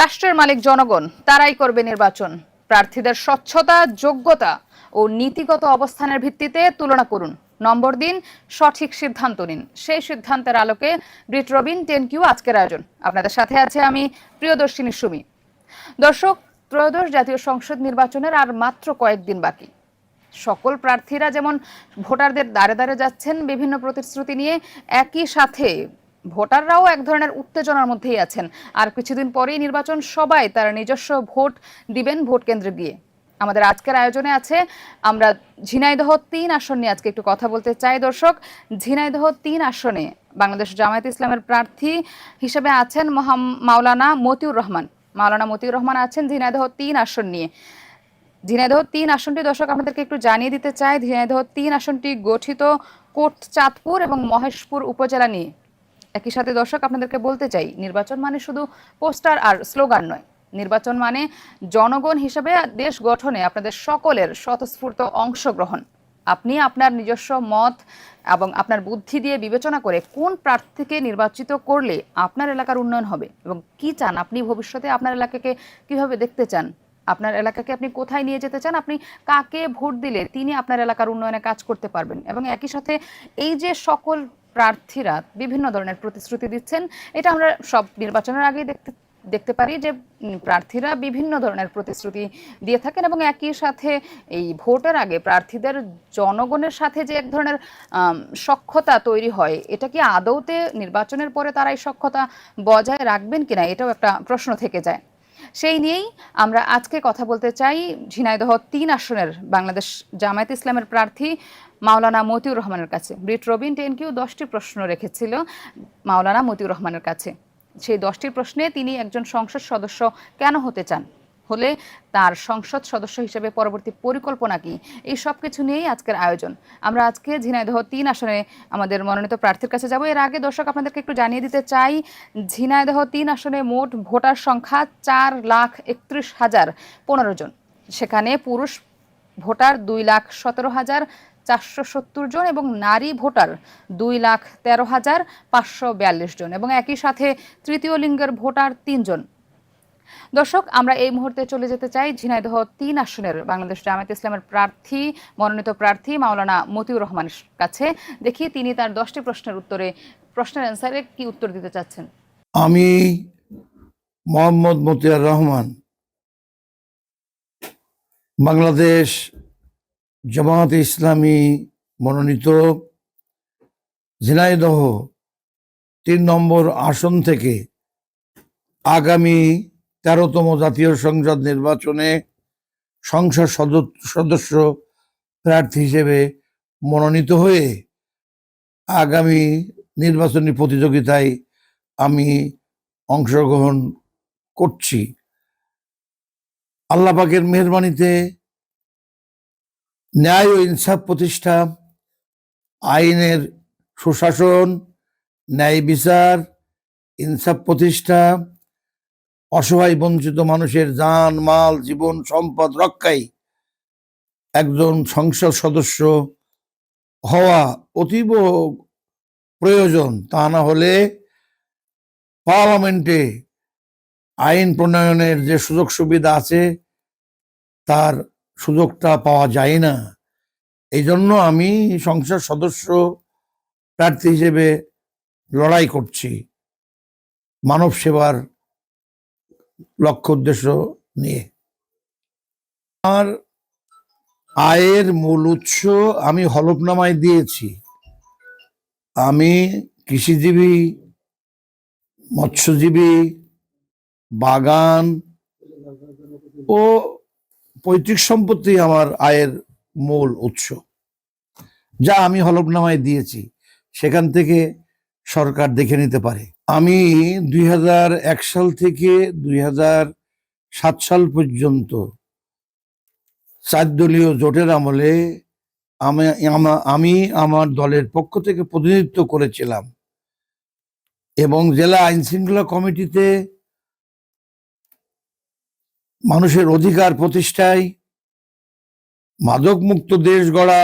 রাষ্ট্রের মালিক জনগণ, তারাই করবে নির্বাচন। প্রার্থীদের স্বচ্ছতা, যোগ্যতা ও নীতিগত অবস্থানের ভিত্তিতে তুলনা করুন, নম্বর দিন, সঠিক সিদ্ধান্ত নিন। সেই সিদ্ধান্তের আলোকে গ্রিট রবিন 10Q আজকের আয়োজন। আপনাদের সাথে আছে আমি, প্রিয়দর্শিনী সুমি। দর্শক, ত্রয়োদশ জাতীয় সংসদ নির্বাচনের আর মাত্র কয়েকদিন বাকি। সকল প্রার্থীরা যেমন ভোটারদের দ্বারে দ্বারে যাচ্ছেন বিভিন্ন প্রতিশ্রুতি নিয়ে, একই সাথে ভোটাররাও এক ধরনের উত্তেজনার মধ্যেই আছেন। আর কিছুদিন পরেই নির্বাচন, সবাই তার নিজস্ব ভোট দিবেন ভোট কেন্দ্রে গিয়ে। আমাদের আজকের আয়োজনে আছে, আমরা ঝিনাইদহ 3 আসন নিয়ে আজকে একটু কথা বলতে চাই। দর্শক, ঝিনাইদহ 3 আসনে বাংলাদেশ জামায়াতে ইসলামের প্রার্থী হিসেবে আছেন মাওলানা মতিউর রহমান। মাওলানা মতিউর রহমান আছেন ঝিনাইদহ 3 আসন নিয়ে। ঝিনাইদহ 3 আসনটি দর্শক আপনাদেরকে একটু জানিয়ে দিতে চাই। ঝিনাইদহ 3 আসনটি গঠিত কোট, চাঁদপুর এবং মহেশপুর উপজেলা নিয়ে। একই সাথে দর্শক আপনাদেরকে বলতে চাই, নির্বাচন মানে শুধু পোস্টার আর স্লোগান নয়। নির্বাচন মানে জনগণ হিসেবে দেশ গঠনে আপনাদের সকলের স্বতঃস্ফূর্ত অংশগ্রহণ। আপনি আপনার নিজস্ব মত এবং আপনার বুদ্ধি দিয়ে বিবেচনা করে কোন প্রার্থীকে নির্বাচিত করলে আপনার এলাকার উন্নয়ন হবে এবং কি চান আপনি ভবিষ্যতে, আপনার এলাকাকে কিভাবে দেখতে চান, আপনার এলাকাকে আপনি কোথায় নিয়ে যেতে চান, আপনি কাকে ভোট দিলে তিনি আপনার এলাকার উন্নয়নে কাজ করতে পারবেন। এবং একই সাথে এই যে সকল প্রার্থীরা বিভিন্ন ধরনের প্রতিশ্রুতি দিচ্ছেন, এটা আমরা সব নির্বাচনের আগেই দেখতে পারি যে প্রার্থীরা বিভিন্ন ধরনের প্রতিশ্রুতি দিয়ে থাকেন এবং একই সাথে এই ভোটের আগে প্রার্থীদের জনগণের সাথে যে এক ধরনের সখ্যতা তৈরি হয়, এটা কি আদৌতে নির্বাচনের পরে তারা এই সখ্যতা বজায় রাখবেন কিনা, এটাও একটা প্রশ্ন থেকে যায়। সেই নিয়েই আমরা আজকে কথা বলতে চাই ঝিনাইদহ 3 আসনের বাংলাদেশ জামায়াত ইসলামের প্রার্থী মাওলানা মতিউর রহমানের কাছে। গ্রিট রবিন 10Q 10টি প্রশ্ন রেখেছিল মাওলানা মতিউর রহমানের কাছে। সেই 10টির প্রশ্নে তিনি একজন সংসদ সদস্য কেন হতে চান, হলে তার সংসদ সদস্য হিসেবে পরবর্তী পরিকল্পনা কি, এই সব কিছু নিয়েই আজকের আয়োজন। আমরা আজকে ঝিনাইদহ 3 আসনে আমাদের মনোনীত প্রার্থীর কাছে যাব। এর আগে দর্শক আপনাদেরকে একটু জানিয়ে দিতে চাই, ঝিনাইদহ 3 আসনে মোট ভোটার সংখ্যা 4,31,015 জন। সেখানে পুরুষ ভোটার 2,17,470 জন এবং নারী ভোটার 2,13,542 জন এবং একই সাথে তৃতীয় লিঙ্গের ভোটার 3 জন। দর্শক, আমরা এই মুহূর্তে চলে যেতে চাই ঝিনাইদহ 3 আসনের বাংলাদেশ জামায়াত ইসলামের প্রার্থী, মনোনীত প্রার্থী মাওলানা মতিউর রহমানের কাছে। দেখি তিনি তার 10টি প্রশ্নের অ্যান্সারে কি উত্তর দিতে চাচ্ছেন। আমি মোহাম্মদ মতিউর রহমান, বাংলাদেশ জামায়াতে ইসলামী মনোনীত ঝিনাইদহ 3 নম্বর আসন থেকে আগামী 13তম জাতীয় সংসদ নির্বাচনে সংসদ সদস্য প্রার্থী হিসেবে মনোনীত হয়ে আগামী নির্বাচনী প্রতিযোগিতায় আমি অংশগ্রহণ করছি। আল্লাহ পাকের মেহেরবানিতে ন্যায় ও ইনসাফ প্রতিষ্ঠা, আইনের সুশাসন, ন্যায় বিচার, ইনসাফ প্রতিষ্ঠা, অসহায় বঞ্চিত মানুষের জান মাল জীবন সম্পদ রক্ষায় একজন সংসদ সদস্য হওয়া অতীব প্রয়োজন। তা না হলে পার্লামেন্টে আইন প্রণয়নের যে সুযোগ সুবিধা আছে তার সুযোগটা পাওয়া যায় না। এই জন্য আমি সংসদ সদস্য প্রার্থী হিসেবে লড়াই করছি মানব সেবার লক্ষ্য উদ্দেশ্য নিয়ে। আমার আয়ের মূল উৎস আমি হলফনামায় দিয়েছি। আমি কৃষিজীবী, মৎস্যজীবী, বাগান ও পৈতৃক সম্পত্তি আমার আয়ের মূল উৎস, যা আমি হলফনামায় দিয়েছি। সেখান থেকে সরকার দেখে নিতে পারে। আমি 2001 সাল থেকে 2007 সাল পর্যন্ত 4 দলীয় জোটের আমলে আমি আমার দলের পক্ষ থেকে প্রতিনিধিত্ব করেছিলাম এবং জেলা আইন শৃঙ্খলা কমিটিতে মানুষের অধিকার প্রতিষ্ঠায়, মাদক মুক্ত দেশ গড়া,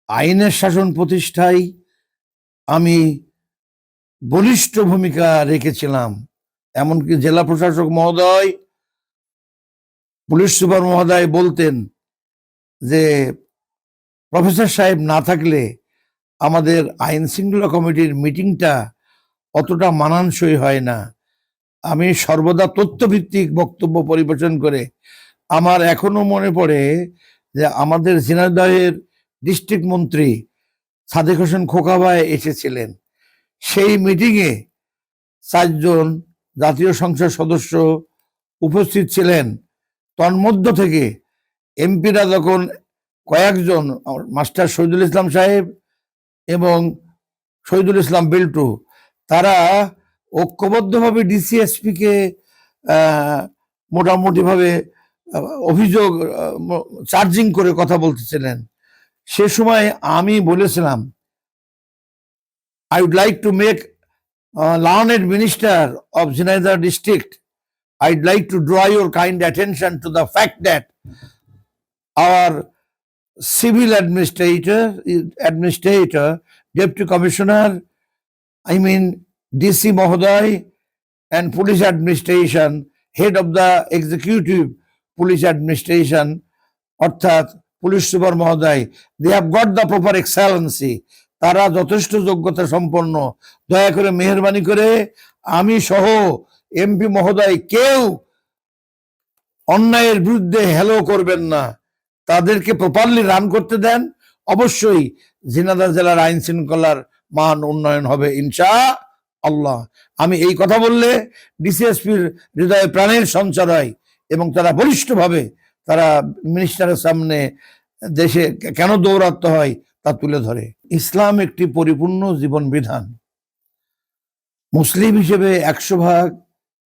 আইনের শাসন প্রতিষ্ঠায় আমি বলিষ্ঠ ভূমিকা রেখেছিলাম এমনকি জেলা প্রশাসক মহোদয়, পুলিশ সুপার মহোদয় বলতেন যে প্রফেসর সাহেব না থাকলে আমাদের আইন শৃঙ্খলা কমিটির মিটিংটা অতটা মানানসই হয় না। আমি সর্বদা তথ্যভিত্তিক বক্তব্য পরিবেশন করে, আমার এখনো মনে পড়ে যে আমাদের ঝিনাইদহের ডিস্ট্রিক্ট মন্ত্রী সাদেক হোসেন খোকা ভাই এসেছিলেন। সেই মিটিংয়ে 4 জন জাতীয় সংসদ সদস্য উপস্থিত ছিলেন। তন্মধ্য থেকে এমপিরা যখন কয়েকজন, মাস্টার শহীদুল ইসলাম সাহেব এবং শহীদুল ইসলাম বিল্টু, তারা ঐক্যবদ্ধভাবে ডিসিএসপি কে মোটামুটিভাবে অভিযোগ চার্জিং করে কথা বলতেছিলেন। সে সময় আমি বলেছিলাম, I would like to make learned minister of Jhinayadh district, I'd like to draw your kind attention to the fact that our civil administrator, deputy commissioner, I mean DC Mahoday, and police administration, head of the executive police administration, অর্থাৎ police super মহোদয়, they have got the proper excellency, তারা যথেষ্ট যোগ্যতা সম্পন্ন। দয়া করে মেহেরবানি করে আমি সহ এমপি মহোদয় কেউ অন্যায়ের বিরুদ্ধে হ্যালো করবেন না, তাদেরকে প্রপারলি রান করতে দেন। অবশ্যই ঝিনাইদহ জেলার আইন শৃঙ্খলার মান উন্নয়ন হবে ইনশাআল্লাহ। আমি এই কথা বললে ডিসিএসপির হৃদয়ে প্রাণের সঞ্চার হয় এবং তারা বলিষ্ঠভাবে তারা মিনিস্টারের সামনে দেশে কেন দৌড়াতে হয় তা তুলে ধরে। ইসলাম একটি পরিপূর্ণ জীবন বিধান। মুসলিম হিসেবে 100%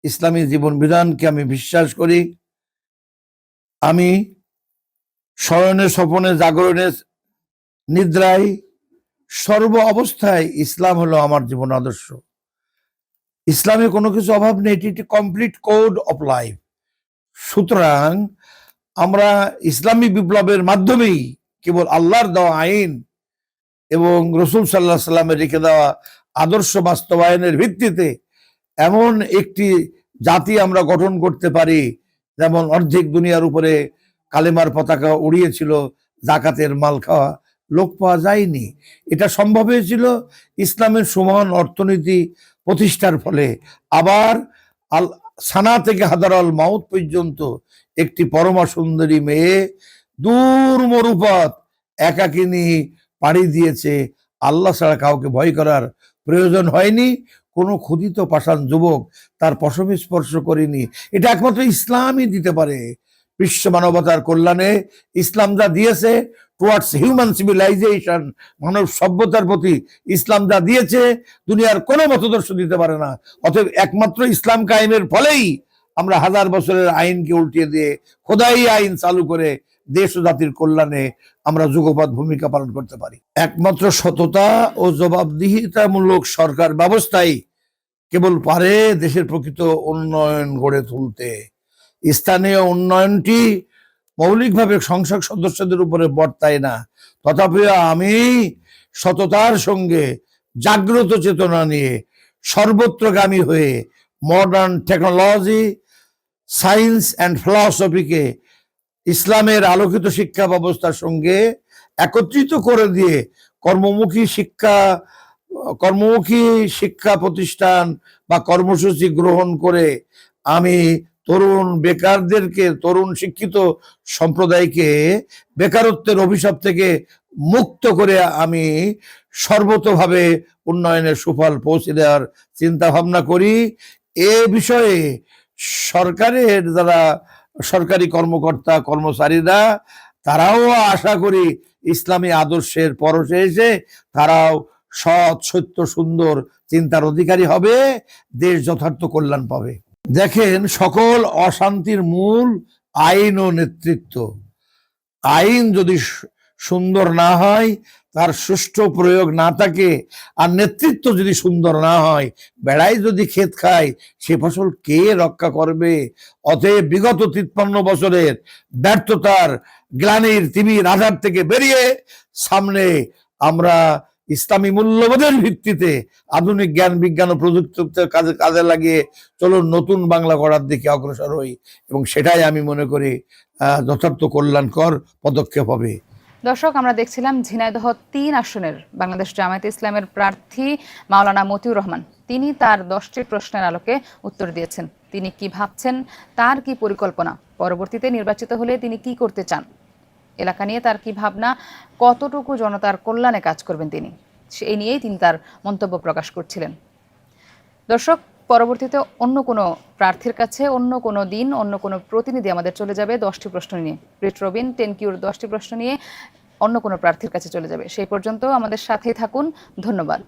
ইসলামী জীবন বিধানকে আমি বিশ্বাস করি। আমি শয়নে স্বপনে জাগরণে নিদ্রায় সর্ব অবস্থায় ইসলাম হলো আমার জীবন আদর্শ। ইসলামে কোনো কিছু অভাব নেই, এটি কমপ্লিট কোড অফ লাইফ। সুতরাং আমরা ইসলামী বিপ্লবের মাধ্যমেই কেবল আল্লাহর দেওয়া আইন এবং রসুল সাল্লাল্লাহু আলাইহি সাল্লামের রেখে দেওয়া আদর্শ বাস্তবায়নের ভিত্তিতে এমন একটি জাতি আমরা গঠন করতে পারি, যেমন অর্ধেক দুনিয়ার উপরে কালেমার পতাকা উড়িয়েছিল, জাকাতের মাল খাওয়া লোক পাওয়া যায়নি। এটা সম্ভব হয়েছিল ইসলামের সমান অর্থনীতি প্রতিষ্ঠার ফলে। আবার সানা থেকে হাদারাল মাউত পর্যন্ত একটি পরমা সুন্দরী মেয়ে দূর মরুপথ একাকিনী পাড়ি দিয়েছে। আল্লাহ ছাড়া কাউকে ভয় করার প্রয়োজন হয়নি। কোনো ক্ষুধিত পাষাণ যুবক তার পশম স্পর্শ করেনি। এটা একমাত্র ইসলামই দিতে পারে। বিশ্ব মানবতার কল্যাণে ইসলাম যা দিয়েছে, টুয়ার্ডস হিউম্যান সিভিলাইজেশন, মানব সভ্যতার প্রতি ইসলাম যা দিয়েছে দুনিয়ার কোনো মতদর্শ দিতে পারে না। অতএব একমাত্র ইসলাম কায়েমের ফলেই আমরা 1000 বছরের আইনকে উল্টিয়ে দিয়ে খোদাই আইন চালু করে দেশ ও জাতির কল্যাণে আমরা যুগপৎ ভূমিকা পালন করতে পারি। একমাত্র সততা ও জবাবদিহিতামূলক সরকার ব্যবস্থাই কেবল পারে দেশের প্রকৃত উন্নয়ন গড়ে তুলতে। স্থানীয় উন্নয়নটি মৌলিকভাবে সংসদ সদস্যদের উপরে বর্তায় না। তথাপি আমি সততার সঙ্গে জাগ্রত চেতনা নিয়ে সর্বত্রগামী হয়ে মডার্ন টেকনোলজি, সায়েন্স অ্যান্ড ফিলসফিকে ইসলামের আলোকিত শিক্ষা ব্যবস্থার সঙ্গে একত্রিত করে দিয়ে কর্মমুখী শিক্ষা প্রতিষ্ঠান বা কর্মসূচি গ্রহণ করে আমি তরুণ বেকারদেরকে, তরুণ শিক্ষিত সম্প্রদায়কে বেকারত্বের অভিশাপ থেকে মুক্ত করে আমি সর্বতোভাবে উন্নয়নের সুফল পৌঁছে দেওয়ার চিন্তা ভাবনা করি। এ বিষয়ে সরকারের যারা সরকারি কর্মকর্তা কর্মচারীরা, তারাও আশা করি ইসলামী আদর্শের পরশে এসে তারাও সৎ সত্য সুন্দর চিন্তার অধিকারী হবে, দেশ যথার্থ কল্যাণ পাবে। দেখেন, সকল অশান্তির মূল আইন ও নেতৃত্ব। আইন যদি সুন্দর না হয়, তার সুষ্ঠু প্রয়োগ না থাকে, আর নেতৃত্ব যদি সুন্দর না হয়, বেড়াই যদি ক্ষেত খায়, সে ফসল কে রক্ষা করবে? অতএব বিগত 53 বছরের ব্যর্থতার গ্লানির তিমির আধার থেকে বেরিয়ে সামনে আমরা ইসলামী মূল্যবোধের ভিত্তিতে আধুনিক জ্ঞান বিজ্ঞান ও প্রযুক্তির কাজে লাগিয়ে চলো নতুন বাংলা গড়ার দিকে অগ্রসর হই, এবং সেটাই আমি মনে করি যথার্থ কল্যাণকর পদক্ষেপ হবে। দর্শক, আমরা দেখছিলাম ঝিনাইদহ ৩ আসনের বাংলাদেশ জামায়াতে ইসলামের প্রার্থী মাওলানা মতিউর রহমান। তিনি তার 10টি প্রশ্নের আলোকে উত্তর দিয়েছেন। তিনি কি ভাবছেন, তার কি পরিকল্পনা, পরবর্তীতে নির্বাচিত হলে তিনি কি করতে চান, এলাকা নিয়ে তার কি ভাবনা, কতটুকু জনতার কল্যাণে কাজ করবেন তিনি, সেই নিয়েই তিনি তার মন্তব্য প্রকাশ করছিলেন। দর্শক, পরবর্তীতে অন্য কোনো প্রার্থীর কাছে অন্য কোনো দিন অন্য কোনো প্রতিনিধি আমাদের চলে যাবে 10টি প্রশ্ন নিয়ে। রিট রবিন 10Q'র 10টি প্রশ্ন নিয়ে অন্য কোনো প্রার্থীর কাছে চলে যাবে। সেই পর্যন্ত আমাদের সাথেই থাকুন। ধন্যবাদ।